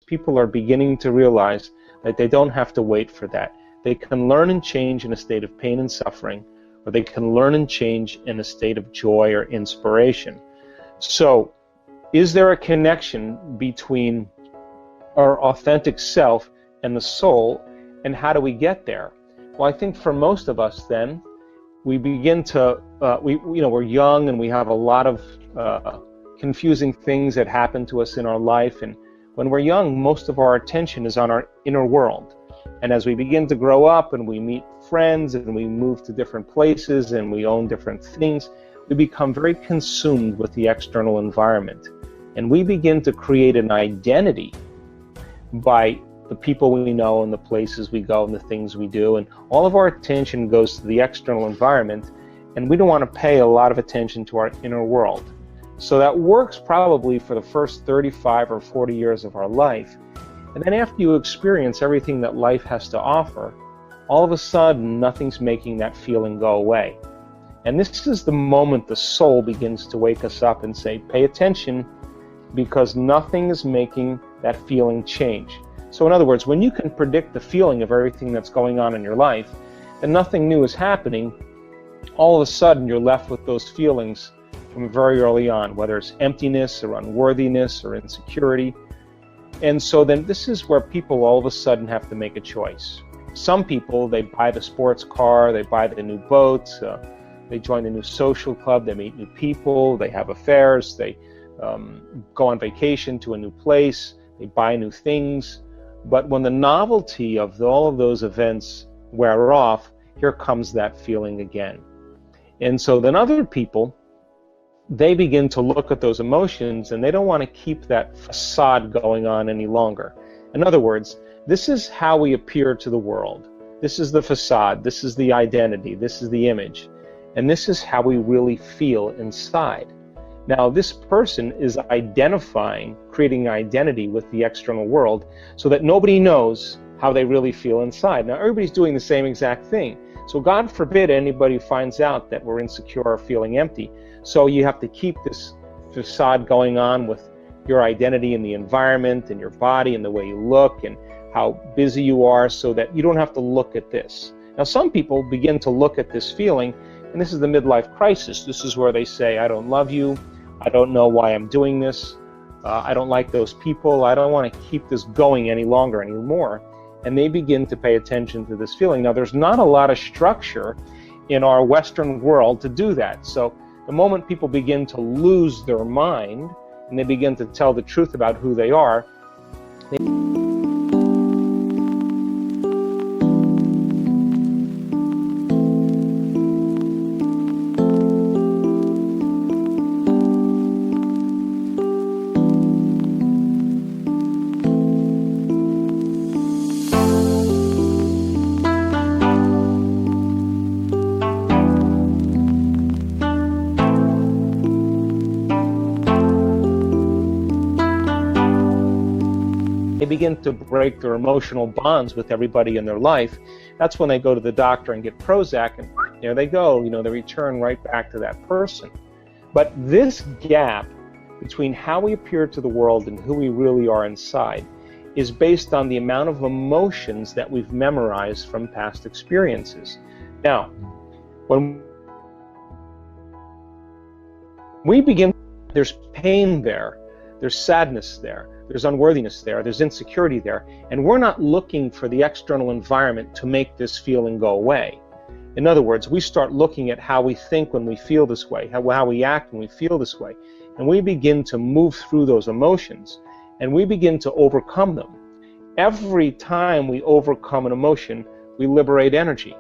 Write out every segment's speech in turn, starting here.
people are beginning to realize that they don't have to wait for that. They can learn and change in a state of pain and suffering, or they can learn and change in a state of joy or inspiration. So, is there a connection between our authentic self and the soul, and how do we get there? Well, I think for most of us then, we begin to, we're young and we have a lot of confusing things that happen to us in our life, and when we're young, most of our attention is on our inner world. And as we begin to grow up and we meet friends and we move to different places and we own different things, we become very consumed with the external environment. And we begin to create an identity by the people we know and the places we go and the things we do. And all of our attention goes to the external environment, and we don't want to pay a lot of attention to our inner world. So that works probably for the first 35 or 40 years of our life. And then after you experience everything that life has to offer, all of a sudden nothing's making that feeling go away. And this is the moment the soul begins to wake us up and say, pay attention, because nothing is making that feeling change. So in other words, when you can predict the feeling of everything that's going on in your life, and nothing new is happening, all of a sudden you're left with those feelings from very early on, whether it's emptiness or unworthiness or insecurity. And so then this is where people all of a sudden have to make a choice. Some people, they buy the sports car, they buy the new boat, they join the new social club, they meet new people, they have affairs, they go on vacation to a new place, they buy new things. But when the novelty of all of those events wear off, here comes that feeling again. And so then other people, they begin to look at those emotions and they don't want to keep that facade going on any longer. In other words, this is how we appear to the world. This is the facade, this is the identity, this is the image. And this is how we really feel inside. Now, this person is identifying, creating identity with the external world so that nobody knows how they really feel inside. Now, everybody's doing the same exact thing. So God forbid anybody finds out that we're insecure or feeling empty. So you have to keep this facade going on with your identity in the environment and your body and the way you look and how busy you are, so that you don't have to look at this. Now, some people begin to look at this feeling, and this is the midlife crisis. This is where they say, I don't love you. I don't know why I'm doing this. I don't like those people. I don't want to keep this going any longer anymore. And they begin to pay attention to this feeling. Now, there's not a lot of structure in our Western world to do that. So the moment people begin to lose their mind and they begin to tell the truth about who they are, they begin to break their emotional bonds with everybody in their life. That's when they go to the doctor and get Prozac, and there they go, they return right back to that person. But this gap between how we appear to the world and who we really are inside is based on the amount of emotions that we've memorized from past experiences. Now, when we begin, there's pain there, there's sadness there, there's unworthiness there, there's insecurity there, and we're not looking for the external environment to make this feeling go away. In other words, we start looking at how we think when we feel this way, how we act when we feel this way, and we begin to move through those emotions, and we begin to overcome them. Every time we overcome an emotion, we liberate energy,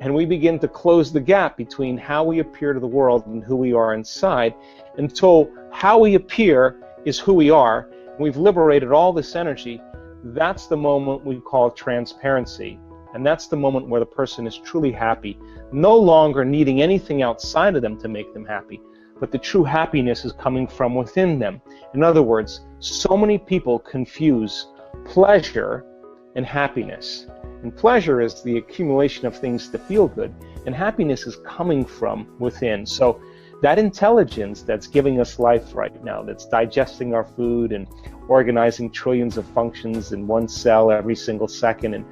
and we begin to close the gap between how we appear to the world and who we are inside, until how we appear is who we are. We've liberated all this energy. That's the moment we call transparency. And that's the moment where the person is truly happy, no longer needing anything outside of them to make them happy, but the true happiness is coming from within them. In other words, so many people confuse pleasure and happiness. And pleasure is the accumulation of things to feel good, and happiness is coming from within. So that intelligence that's giving us life right now, that's digesting our food and organizing trillions of functions in one cell every single second and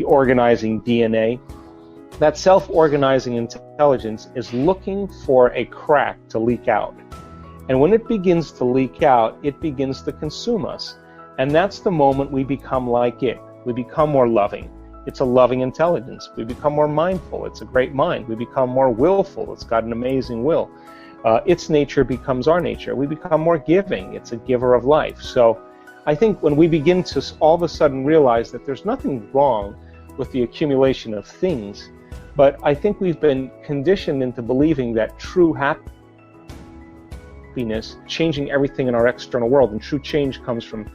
organizing DNA, that self-organizing intelligence is looking for a crack to leak out. And when it begins to leak out, it begins to consume us. And that's the moment we become like it. We become more loving. It's a loving intelligence. We become more mindful. It's a great mind. We become more willful. It's got an amazing will. Its nature becomes our nature. We become more giving. It's a giver of life. So I think when we begin to all of a sudden realize that there's nothing wrong with the accumulation of things, but I think we've been conditioned into believing that true happiness, changing everything in our external world, and true change comes from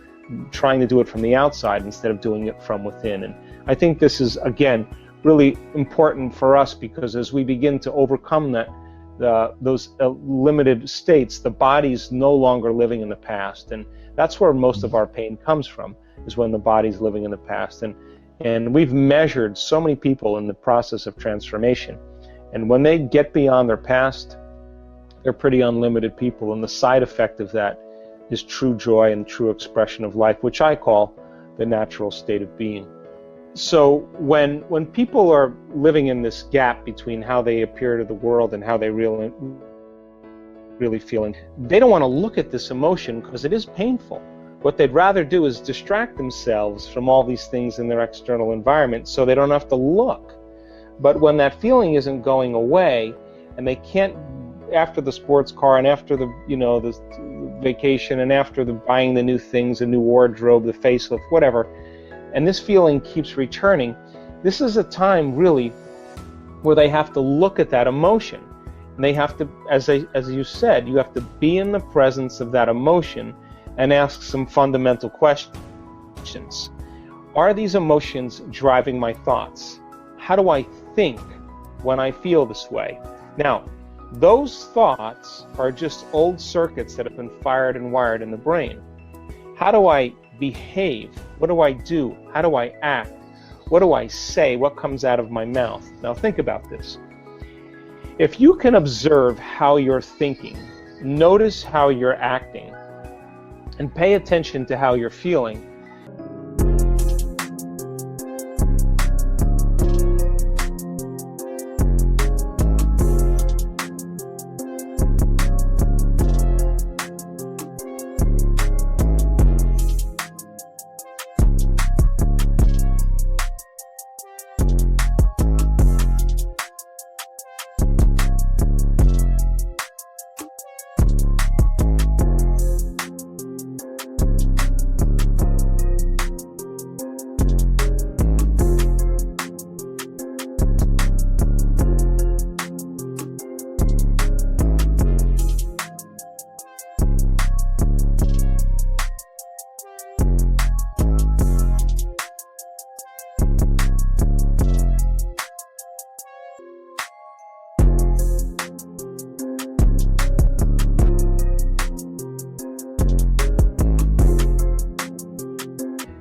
trying to do it from the outside instead of doing it from within. And I think this is, again, really important for us, because as we begin to overcome that, those limited states, the body's no longer living in the past. And that's where most of our pain comes from, is when the body's living in the past. And we've measured so many people in the process of transformation. And when they get beyond their past, they're pretty unlimited people. And the side effect of that is true joy and true expression of life, which I call the natural state of being. So when people are living in this gap between how they appear to the world and how they really feeling, they don't want to look at this emotion because it is painful. What they'd rather do is distract themselves from all these things in their external environment so they don't have to look. But when that feeling isn't going away, and they can't, after the sports car and after the the vacation and after the buying the new things, the new wardrobe, the facelift, whatever, and this feeling keeps returning, this is a time really where they have to look at that emotion. And they have to, as you said, you have to be in the presence of that emotion and ask some fundamental questions. Are these emotions driving my thoughts? How do I think when I feel this way? Now, those thoughts are just old circuits that have been fired and wired in the brain. How do I behave? What do I do? How do I act? What do I say? What comes out of my mouth? Now think about this. If you can observe how you're thinking, notice how you're acting, and pay attention to how you're feeling,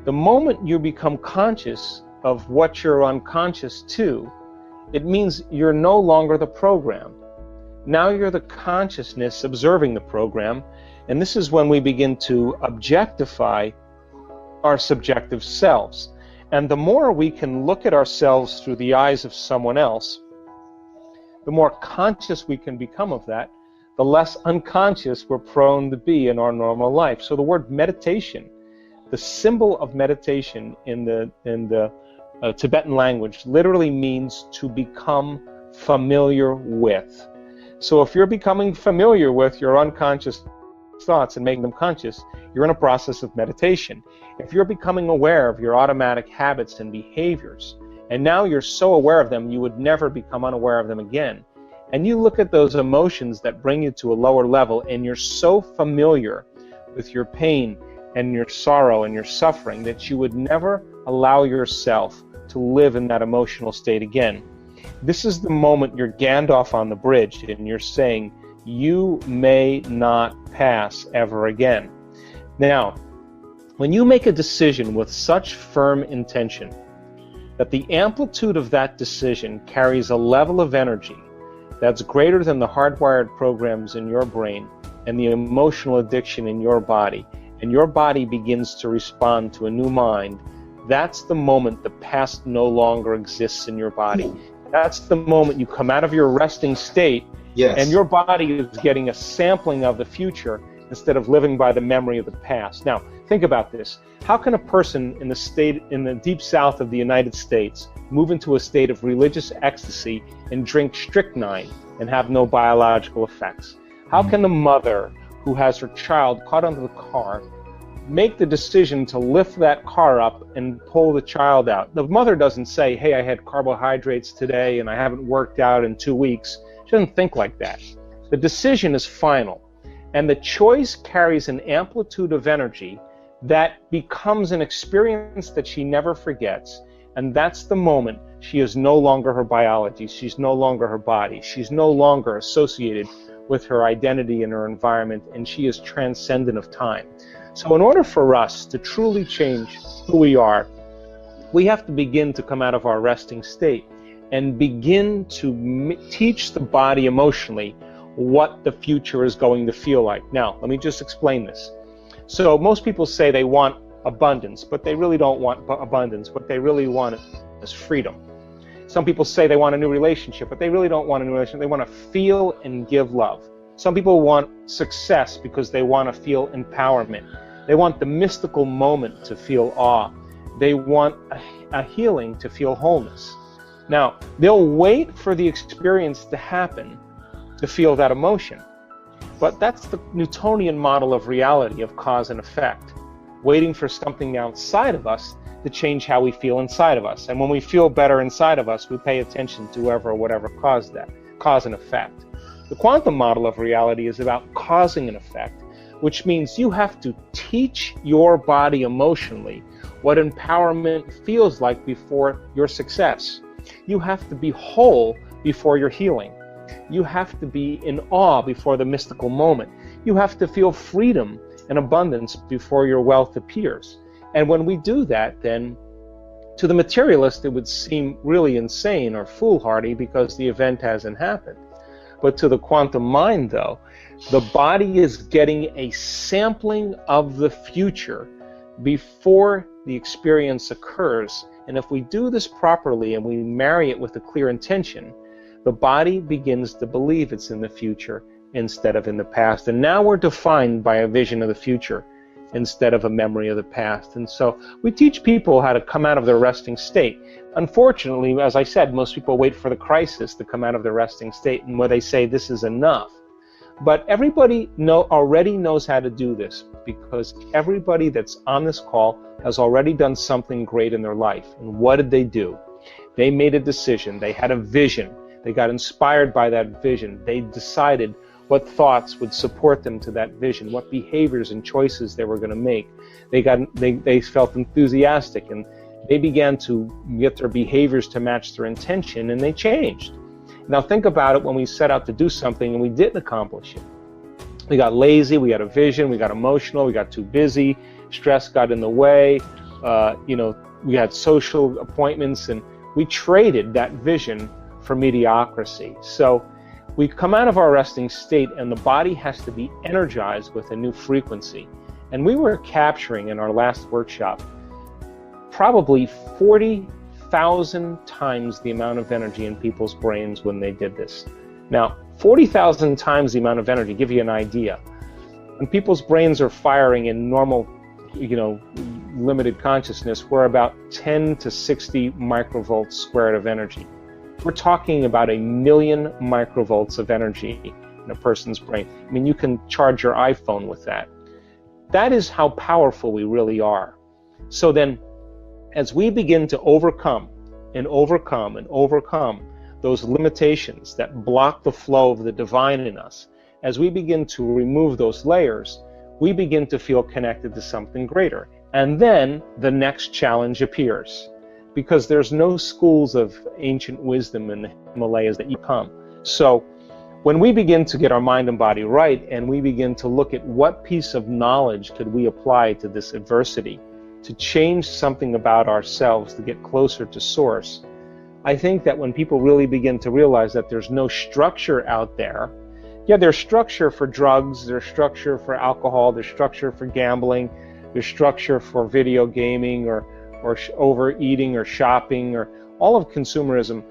the moment you become conscious of what you're unconscious to, it means you're no longer the program. Now you're the consciousness observing the program, and this is when we begin to objectify our subjective selves. And the more we can look at ourselves through the eyes of someone else, the more conscious we can become of that, the less unconscious we're prone to be in our normal life. So the word meditation, the symbol of meditation in the Tibetan language, literally means to become familiar with. So if you're becoming familiar with your unconscious thoughts and making them conscious, you're in a process of meditation. If you're becoming aware of your automatic habits and behaviors, and now you're so aware of them you would never become unaware of them again, and you look at those emotions that bring you to a lower level, and you're so familiar with your pain and your sorrow and your suffering that you would never allow yourself to live in that emotional state again. This is the moment you're Gandalf on the bridge and you're saying, you may not pass ever again. Now, when you make a decision with such firm intention that the amplitude of that decision carries a level of energy that's greater than the hardwired programs in your brain and the emotional addiction in your body, and your body begins to respond to a new mind, that's the moment the past no longer exists in your body. That's the moment you come out of your resting state, Yes. and your body is getting a sampling of the future instead of living by the memory of the past. Now, think about this. How can a person in the deep south of the United States move into a state of religious ecstasy and drink strychnine and have no biological effects? How can the mother who has her child caught under the car make the decision to lift that car up and pull the child out? The mother doesn't say, hey, I had carbohydrates today and I haven't worked out in 2 weeks. She doesn't think like that. The decision is final. And the choice carries an amplitude of energy that becomes an experience that she never forgets. And that's the moment she is no longer her biology. She's no longer her body. She's no longer associated with her identity and her environment, and she is transcendent of time. So in order for us to truly change who we are, we have to begin to come out of our resting state and begin to teach the body emotionally what the future is going to feel like. Now, let me just explain this. So most people say they want abundance, but they really don't want abundance. What they really want is freedom. Some people say they want a new relationship, but they really don't want a new relationship. They want to feel and give love. Some people want success because they want to feel empowerment. They want the mystical moment to feel awe. They want a healing to feel wholeness. Now, they'll wait for the experience to happen to feel that emotion. But that's the Newtonian model of reality, of cause and effect, waiting for something outside of us to change how we feel inside of us. And when we feel better inside of us, we pay attention to whoever or whatever caused that, cause and effect. The quantum model of reality is about causing an effect, which means you have to teach your body emotionally what empowerment feels like before your success. You have to be whole before your healing. You have to be in awe before the mystical moment. You have to feel freedom and abundance before your wealth appears. And when we do that, then to the materialist, it would seem really insane or foolhardy because the event hasn't happened. But to the quantum mind, though, the body is getting a sampling of the future before the experience occurs. And if we do this properly and we marry it with a clear intention, the body begins to believe it's in the future instead of in the past. And now we're defined by a vision of the future instead of a memory of the past. And so we teach people how to come out of their resting state. Unfortunately, as I said, most people wait for the crisis to come out of their resting state, and where they say this is enough. But everybody already knows how to do this, because everybody that's on this call has already done something great in their life. And what did they do? They made a decision. They had a vision. They got inspired by that vision. They decided what thoughts would support them to that vision, what behaviors and choices they were going to make. They felt enthusiastic, and they began to get their behaviors to match their intention, and they changed. Now think about it when we set out to do something and we didn't accomplish it. We got lazy, we had a vision, we got emotional, we got too busy, stress got in the way, we had social appointments, and we traded that vision for mediocrity. So we come out of our resting state, and the body has to be energized with a new frequency. And we were capturing in our last workshop probably 40,000 times the amount of energy in people's brains when they did this. Now, 40,000 times the amount of energy, give you an idea. When people's brains are firing in normal, limited consciousness, we're about 10 to 60 microvolts squared of energy. We're talking about 1 million microvolts of energy in a person's brain. I mean, you can charge your iPhone with that. That is how powerful we really are. So then, as we begin to overcome and overcome and overcome those limitations that block the flow of the divine in us, as we begin to remove those layers, we begin to feel connected to something greater. And then the next challenge appears, because there's no schools of ancient wisdom in the Himalayas that you come. So when we begin to get our mind and body right, and we begin to look at what piece of knowledge could we apply to this adversity, to change something about ourselves, to get closer to source, I think that when people really begin to realize that there's no structure out there, yeah, there's structure for drugs, there's structure for alcohol, there's structure for gambling, there's structure for video gaming or overeating or shopping or all of consumerism.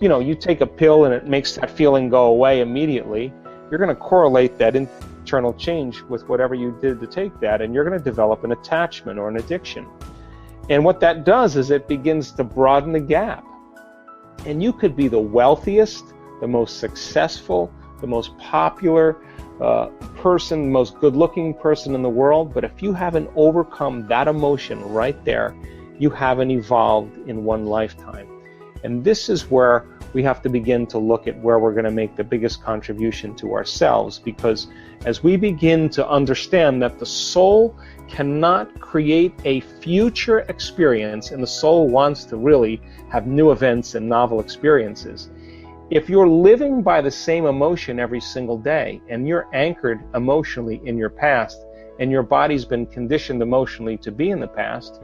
You know, you take a pill and it makes that feeling go away immediately. You're going to correlate that internal change with whatever you did to take that, and you're going to develop an attachment or an addiction. And what that does is it begins to broaden the gap. And you could be the wealthiest, the most successful, the most popular person, the most good-looking person in the world, but if you haven't overcome that emotion right there, you haven't evolved in one lifetime. And this is where we have to begin to look at where we're going to make the biggest contribution to ourselves, because as we begin to understand that the soul cannot create a future experience, and the soul wants to really have new events and novel experiences, if you're living by the same emotion every single day and you're anchored emotionally in your past and your body's been conditioned emotionally to be in the past,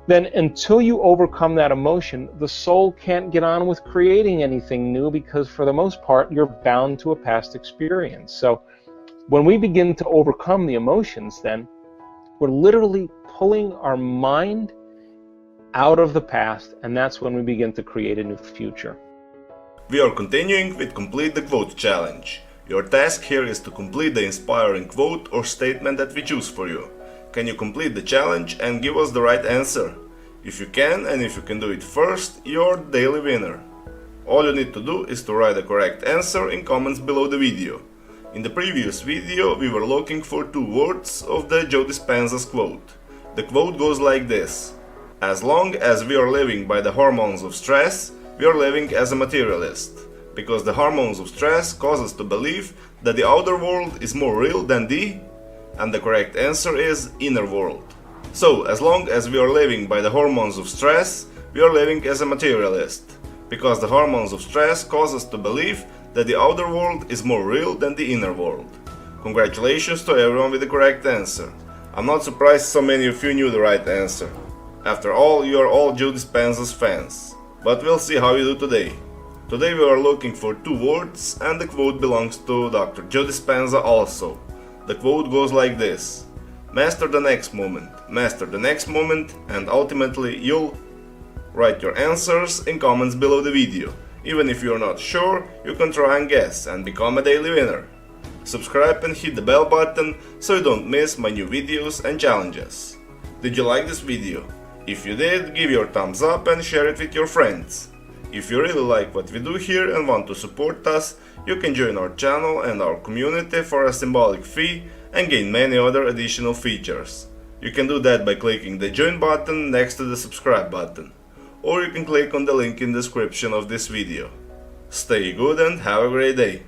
then until you overcome that emotion, the soul can't get on with creating anything new, because for the most part, you're bound to a past experience. So when we begin to overcome the emotions, then we're literally pulling our mind out of the past, and that's when we begin to create a new future. We are continuing with Complete the Quote Challenge. Your task here is to complete the inspiring quote or statement that we choose for you. Can you complete the challenge and give us the right answer? If you can, and if you can do it first, you're the daily winner. All you need to do is to write the correct answer in comments below the video. In the previous video we were looking for 2 words of the Joe Dispenza's quote. The quote goes like this: as long as we are living by the hormones of stress, we are living as a materialist, because the hormones of stress cause us to believe that the outer world is more real than the, and the correct answer is inner world. So, as long as we are living by the hormones of stress, we are living as a materialist, because the hormones of stress cause us to believe that the outer world is more real than the inner world. Congratulations to everyone with the correct answer. I'm not surprised so many of you knew the right answer. After all, you are all Joe Dispenza's fans. But we'll see how you do today. Today we are looking for 2 words, and the quote belongs to Dr. Joe Dispenza also. The quote goes like this: master the next moment, and ultimately you'll write your answers in comments below the video. Even if you're not sure, you can try and guess and become a daily winner. Subscribe and hit the bell button so you don't miss my new videos and challenges. Did you like this video? If you did, give your thumbs up and share it with your friends. If you really like what we do here and want to support us, you can join our channel and our community for a symbolic fee and gain many other additional features. You can do that by clicking the join button next to the subscribe button, or you can click on the link in the description of this video. Stay good and have a great day!